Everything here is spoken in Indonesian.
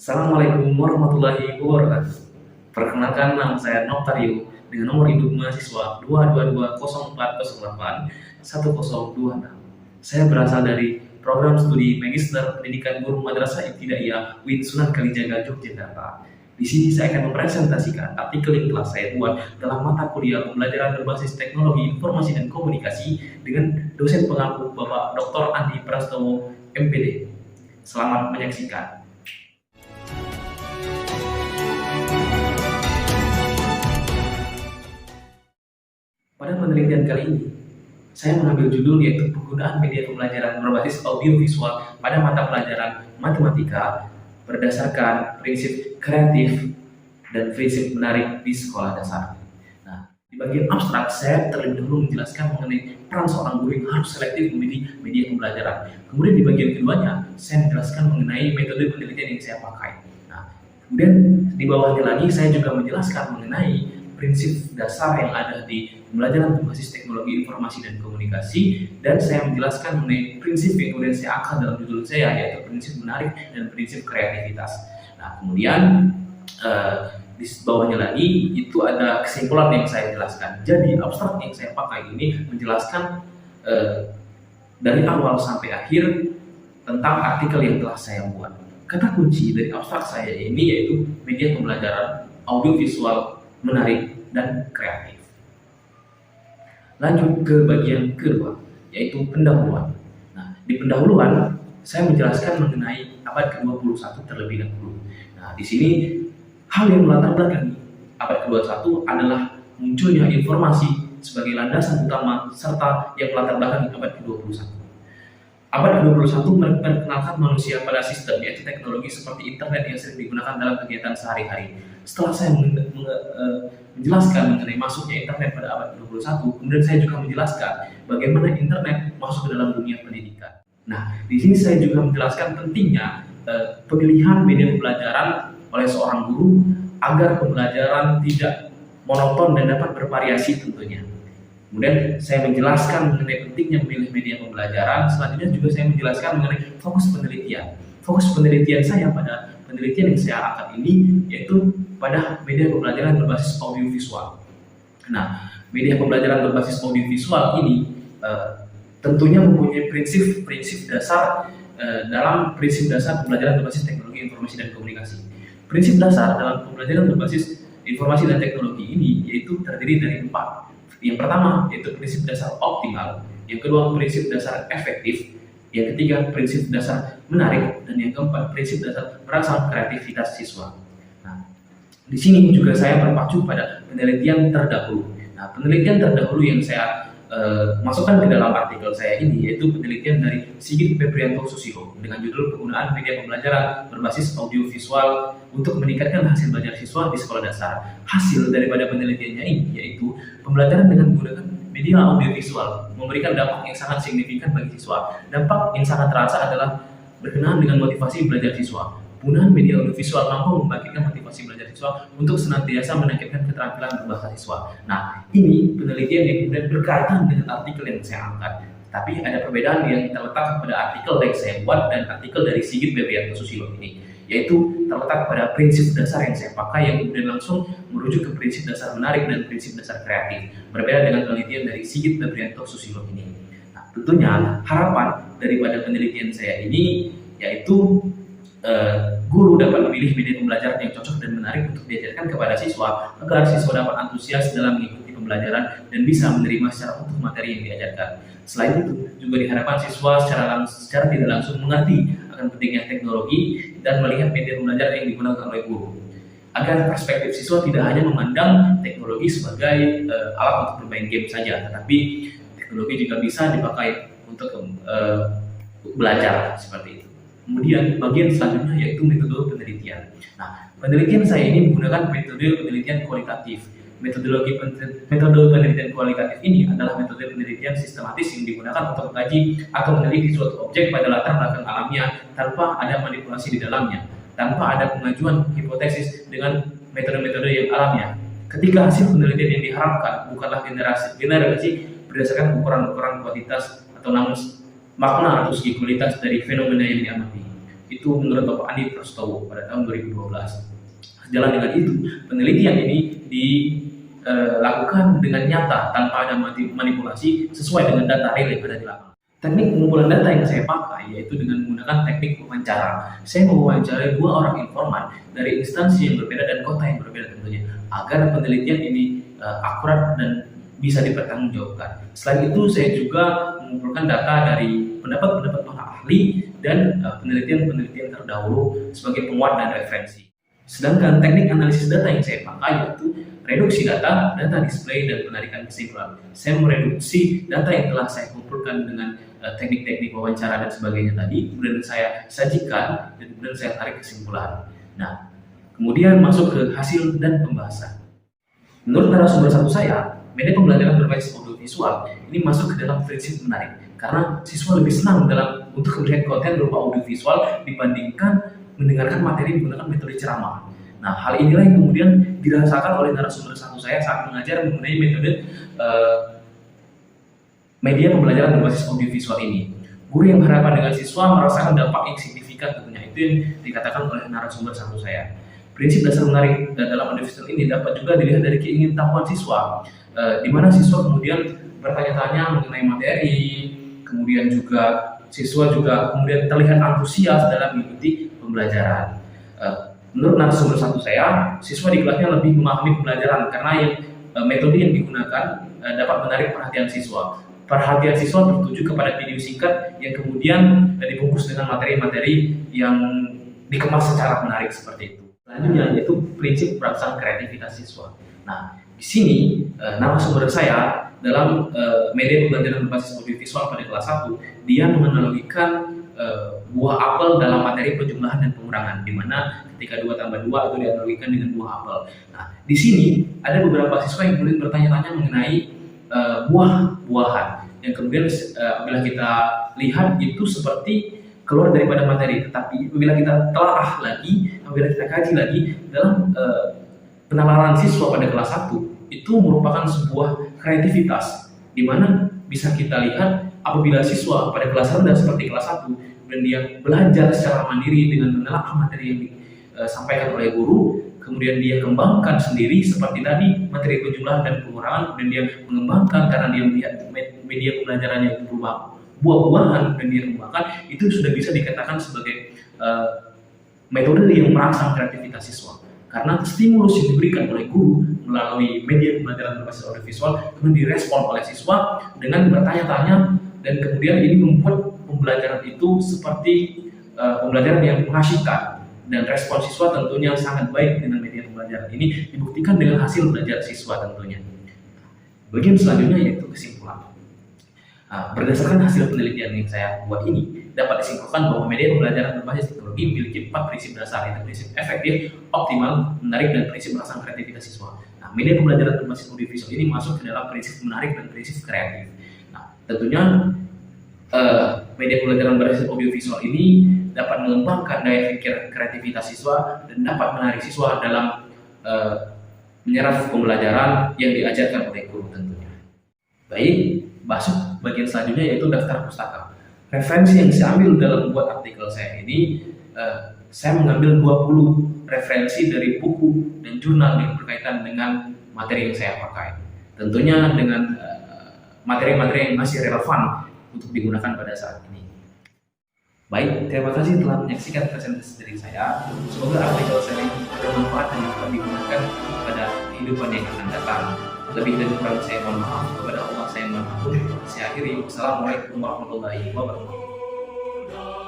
Assalamualaikum warahmatullahi wabarakatuh. Perkenalkan, nama saya Noktario dengan nomor induk mahasiswa 22204081026. Saya berasal dari program studi Magister Pendidikan Guru Madrasah Ibtidaiyah UIN Sunan Kalijaga, Yogyakarta. Di sini saya akan mempresentasikan artikel yang telah saya buat dalam mata kuliah pembelajaran berbasis teknologi informasi dan komunikasi dengan dosen pengampu Bapak Dr. Andi Prastowo, MPD. Selamat menyaksikan. Pada penelitian kali ini, saya mengambil judul yaitu penggunaan media pembelajaran berbasis audio visual pada mata pelajaran matematika berdasarkan prinsip kreatif dan prinsip menarik di sekolah dasar. Nah, di bagian abstrak saya terlebih dahulu menjelaskan mengenai peran seorang guru yang harus selektif memilih media pembelajaran. Kemudian di bagian keduanya, saya menjelaskan mengenai metode penelitian yang saya pakai. Nah, kemudian di bawahnya lagi saya juga menjelaskan mengenai prinsip dasar yang ada di pembelajaran berbasis teknologi informasi dan komunikasi, dan saya menjelaskan mengenai prinsip yang kemudian saya angkat dalam judul saya, yaitu prinsip menarik dan prinsip kreativitas. Nah, kemudian di bawahnya lagi itu ada kesimpulan yang saya jelaskan. Jadi abstrak yang saya pakai ini menjelaskan dari awal sampai akhir tentang artikel yang telah saya buat. Kata kunci dari abstrak saya ini yaitu media pembelajaran audiovisual menarik dan kreatif. Lanjut ke bagian kedua, yaitu pendahuluan. Nah, di pendahuluan saya menjelaskan mengenai abad ke-21 terlebih dahulu. Nah, di sini hal yang melatar belakangi abad ke-21 adalah munculnya informasi sebagai landasan utama serta yang melatar belakangi abad ke-21. Abad ke-21 memperkenalkan manusia pada sistem, yaitu teknologi seperti internet yang sering digunakan dalam kegiatan sehari-hari. Setelah saya menjelaskan mengenai masuknya internet pada abad ke-21, kemudian saya juga menjelaskan bagaimana internet masuk ke dalam dunia pendidikan. Nah, di sini saya juga menjelaskan pentingnya pemilihan media pembelajaran oleh seorang guru agar pembelajaran tidak monoton dan dapat bervariasi tentunya. Kemudian saya menjelaskan mengenai pentingnya memilih media pembelajaran. Selanjutnya juga saya menjelaskan mengenai fokus penelitian. Fokus penelitian saya pada penelitian yang saya angkat ini yaitu pada media pembelajaran berbasis audiovisual. Nah, media pembelajaran berbasis audiovisual ini tentunya mempunyai prinsip-prinsip dasar dalam prinsip dasar pembelajaran berbasis teknologi informasi dan komunikasi. Prinsip dasar dalam pembelajaran berbasis informasi dan teknologi ini yaitu terdiri dari 4. Yang pertama yaitu prinsip dasar optimal, yang kedua prinsip dasar efektif, yang ketiga prinsip dasar menarik, dan yang keempat prinsip dasar merangsang kreativitas siswa. Nah, di sini juga saya berpacu pada penelitian terdahulu. Nah, penelitian terdahulu yang saya masukkan ke dalam artikel saya ini yaitu penelitian dari Sigit Febrianto Susilo dengan judul penggunaan media pembelajaran berbasis audiovisual untuk meningkatkan hasil belajar siswa di sekolah dasar. Hasil daripada penelitiannya ini yaitu pembelajaran dengan menggunakan media audiovisual memberikan dampak yang sangat signifikan bagi siswa. Dampak yang sangat terasa adalah berkenaan dengan motivasi belajar siswa. Penggunaan media audiovisual mampu membangkitkan motivasi belajar siswa untuk senantiasa meningkatkan keterampilan berbahasa siswa. Nah, ini penelitian yang kemudian berkaitan dengan artikel yang saya angkat. Tapi ada perbedaan yang terletak pada artikel yang saya buat dan artikel dari Sigit Febrianto Susilo ini, yaitu terletak pada prinsip dasar yang saya pakai yang kemudian langsung merujuk ke prinsip dasar menarik dan prinsip dasar kreatif. Berbeda dengan penelitian dari Sigit Febrianto Susilo ini. Nah, tentunya harapan daripada penelitian saya ini yaitu guru dapat memilih media pembelajaran yang cocok dan menarik untuk diajarkan kepada siswa agar siswa dapat antusias dalam mengikuti pembelajaran dan bisa menerima secara utuh materi yang diajarkan. Selain itu, juga diharapkan siswa secara tidak langsung mengerti akan pentingnya teknologi dan melihat media pembelajaran yang digunakan oleh guru. Agar perspektif siswa tidak hanya memandang teknologi sebagai alat untuk bermain game saja, tetapi teknologi juga bisa dipakai untuk belajar seperti itu. Kemudian bagian selanjutnya yaitu metode penelitian. Nah, penelitian saya ini menggunakan metode penelitian kualitatif. Metode penelitian kualitatif ini adalah metode penelitian sistematis yang digunakan untuk mengkaji atau meneliti suatu objek pada latar belakang alamnya tanpa ada manipulasi di dalamnya, tanpa ada pengajuan hipotesis dengan metode-metode yang alamiah. Ketika hasil penelitian yang diharapkan bukanlah generasi berdasarkan ukuran-ukuran kuantitas atau namun makna atau segi kualitas dari fenomena yang diamati. Itu menurut Bapak Andi Prastowo pada tahun 2012. Sejalan dengan itu, penelitian ini dilakukan dengan nyata tanpa ada manipulasi sesuai dengan data real yang ada di lapangan. Teknik pengumpulan data yang saya pakai yaitu dengan menggunakan teknik wawancara. Saya mewawancarai 2 orang informan dari instansi yang berbeda dan kota yang berbeda tentunya, agar penelitian ini akurat dan bisa dipertanggungjawabkan. Selain itu, saya juga mengumpulkan data dari pendapat-pendapat para ahli dan penelitian-penelitian terdahulu sebagai penguat dan referensi. Sedangkan teknik analisis data yang saya pakai yaitu reduksi data, data display, dan penarikan kesimpulan. Saya mereduksi data yang telah saya kumpulkan dengan teknik-teknik wawancara dan sebagainya tadi, kemudian saya sajikan dan kemudian saya tarik kesimpulan. Nah, kemudian masuk ke hasil dan pembahasan. Menurut narasumber satu saya, media pembelajaran berbasis audiovisual ini masuk ke dalam prinsip menarik karena siswa lebih senang untuk melihat konten berupa audiovisual dibandingkan mendengarkan materi menggunakan metode ceramah. Nah, hal inilah yang kemudian dirasakan oleh narasumber satu saya saat mengajar mengenai metode media pembelajaran berbasis audiovisual ini. Guru yang berhadapan dengan siswa merasakan dampak yang signifikan tentunya, itu yang dikatakan oleh narasumber satu saya. Prinsip dasar menarik dalam audiovisual ini dapat juga dilihat dari keingintahuan siswa, di mana siswa kemudian bertanya-tanya mengenai materi, kemudian juga siswa juga kemudian terlihat antusias dalam mengikuti pembelajaran. Menurut narasumber satu saya, siswa di kelasnya lebih memahami pembelajaran karena metode yang digunakan dapat menarik perhatian siswa. Perhatian siswa tertuju kepada video singkat yang kemudian dibungkus dengan materi-materi yang dikemas secara menarik seperti itu. Selanjutnya yaitu prinsip perangsang kreativitas siswa. Nah, di sini narasumber saya dalam media pembelajaran berbasis audiovisual pada kelas 1, dia menganalogikan buah apel dalam materi penjumlahan dan pengurangan, di mana ketika 2 tambah 2 itu dianalogikan dengan buah apel. Nah, di sini ada beberapa siswa yang kemudian bertanya-tanya mengenai buah-buahan yang kemudian bila kita lihat itu seperti keluar daripada materi, tetapi bila kita telaah lagi, bila kita kaji lagi dalam penalaran siswa pada kelas 1 itu merupakan sebuah kreativitas di mana bisa kita lihat apabila siswa pada kelas rendah seperti kelas 1 dan dia belajar secara mandiri dengan menelaah materi yang disampaikan oleh guru, kemudian dia kembangkan sendiri seperti tadi materi penjumlahan dan pengurangan, dan dia mengembangkan karena dia melihat media pembelajarannya itu berupa buah-buahan dan dia kembangkan, itu sudah bisa dikatakan sebagai metode yang merangsang kreativitas siswa. Karena stimulus yang diberikan oleh guru melalui media pembelajaran berbasis audiovisual kemudian direspon oleh siswa dengan bertanya-tanya, dan kemudian ini membuat pembelajaran itu seperti pembelajaran yang mengasyikan, dan respon siswa tentunya sangat baik dengan media pembelajaran ini dibuktikan dengan hasil belajar siswa tentunya. Bagian selanjutnya yaitu kesimpulan. Berdasarkan hasil penelitian yang saya buat ini, dapat disimpulkan bahwa media pembelajaran berbasis teknologi memiliki 4 prinsip dasar, yaitu prinsip efektif, optimal, menarik, dan prinsip merangsang kreativitas siswa. Nah, media pembelajaran berbasis audiovisual ini masuk ke dalam prinsip menarik dan prinsip kreatif. Nah, tentunya media pembelajaran berbasis audiovisual ini dapat mengembangkan daya pikir kreativitas siswa dan dapat menarik siswa dalam menyerap pembelajaran yang diajarkan oleh guru tentunya. Baik, masuk bagian selanjutnya yaitu daftar pustaka. Referensi yang saya ambil dalam membuat artikel saya ini, saya mengambil 20 referensi dari buku dan jurnal yang berkaitan dengan materi yang saya pakai. Tentunya dengan materi-materi yang masih relevan untuk digunakan pada saat ini. Baik, terima kasih telah menyaksikan presentasi dari saya. Semoga artikel saya ini bermanfaat dan dapat digunakan pada kehidupan yang akan datang. Lebih dan kurang saya mohon maaf. Kepada Allah saya mohon ampun. Saya akhiri. Wassalamualaikum warahmatullahi wabarakatuh.